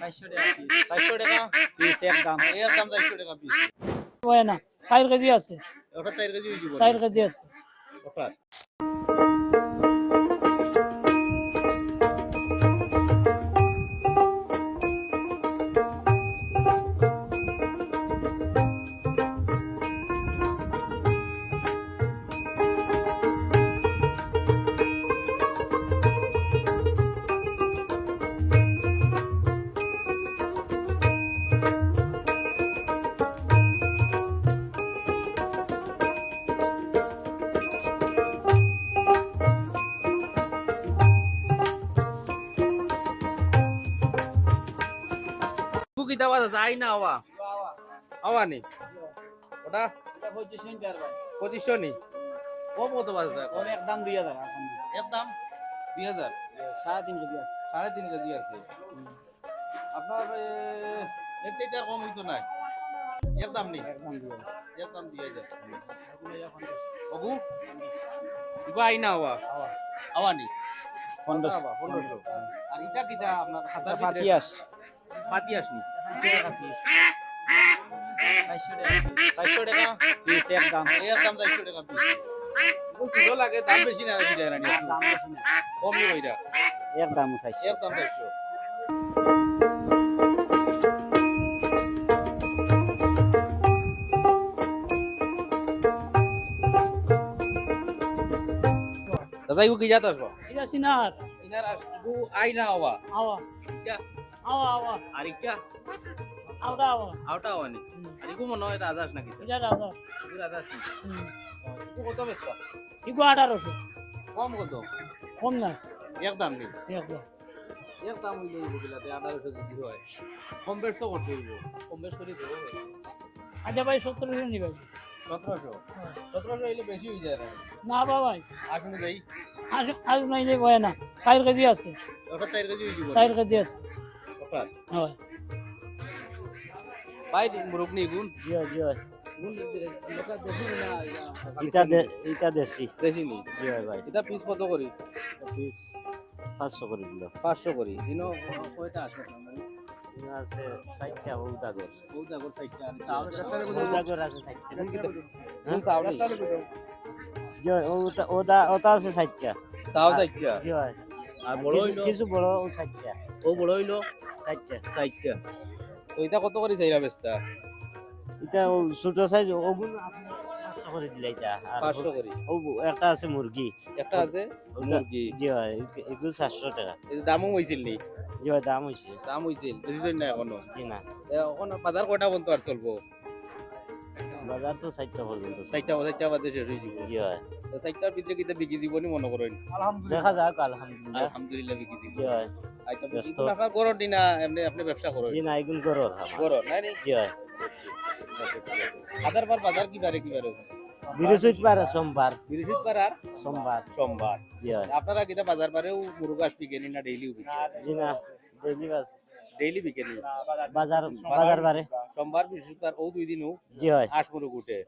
400 টাকা পিস একদম একদম 400 টাকা পিস হয় না 4 কেজি আছে ওটা 4 কেজি হইব 4 কেজি আছে ওটা কিতা বাজ আছে আই না আওয়া আওয়া নি ওটা 2500 নি কম কত বাজ আছে ওর একদম 2000 একদম 2000 3.5 কেজি আছে 3.5 কেজি আছে আপনার এর থেকে আর কম হইতো না একদম নি একদম 2000 একদম 2000 বাবু ইবা আই না আওয়া আওয়া নি 1500 আর এটা কিটা আপনার হাজার ফাতিয়াস ফাতিয়াস নি টাকা পিস 400 টাকা পিস একদম একদম 400 টাকা পিস কিলো লাগে দাম বেশি না বেশি যায় না দাম বেশি না কমই হইরা একদম 400 একদম 400 দাদা ইগু কি জাত আসবো এটা সিনার ইনার ইগু আই না হওয়া আওয়া ইটা আওয়া আওয়া আর ইটা আওয়া আওয়া আউটা হওয়া নি আর ইগু মনে হয় রাজাস নাকি এটা রাজা ইগু রাজাস নি ইগু কত বেচতা ইগো 1800 কম কত কম না একদম নি একদম একদম হইলে ইগু বিলাতে 1800 যদি হয় কম বেশ তো করতে হইব কম বেশ করে দেবো আচ্ছা ভাই 1700 নিবে 1700 1700 হইলে বেশি হয়ে যায় না না বাবা আসুন যাই আজ নাই যে হয় না 4 কেজি আছে ওটা 4 কেজি হইব 4 কেজি আছে ওটা হয় ভাই মুরুকনি গুণ জিও জিও গুণ লোকা দেখি না এটা দেশি দেশি নি জিও ভাই এটা পিস কত করি পিস 500 করে দিল 500 করি দিনো কয়টা আছে এটা আছে 60টা উদাগর বহুত আগর সাইডটা আর উদাগর আছে 60টা গুণ চাওনি জিও ওটা আছে 60টা চাও সাইডটা জিও আর বড় হইলো কিছু বড় 60টা ও বড় হইলো 60টা সাইডটা তো এটা কত করি চাইরা বেচতা এটা ছোট সাইজ ওগুলো আপনি 500 করে দিলে এটা আর 500 করি ও একটা আছে মুরগি একটা আছে মুরগি জি ভাই এগুলো 700 টাকা এই দামও হইছিল নি জি ভাই দাম হইছে দাম হইছিল বুঝছেন না এখনো জি না এখন বাজার কয়টা বন্ধ আর চলবো বাজার তো 60টা পর্যন্ত চারটা বাজে শেষ হয়ে যাব জি ভাই তো চারটার ভিতরে কিতা বিকি জীবনই মনে করেন দেখা যাক আলহামদুলিল্লাহ আলহামদুলিল্লাহ বিকি জীবন জি ভাই আইতা ব্যস্ত। বিকি আপনার করো না এমনি আপনি ব্যবসা করেন জি না এগুলো করো করো নাই নি জি ভাই হাজার বার বাজার কি বারে বৃহস্পতিবার সোমবার বৃহস্পতিবার আর সোমবার সোমবার জি ভাই আপনারা কিতা বাজার বারেও মুরগাস বিকেনি না ডেইলিও বিকেনি জি না ডেইলি বিকেনি বাজার বাজার বারে সোমবার বৃহস্পতিবার ও দুই দিনও জি ভাই হাঁস মুরগ উঠে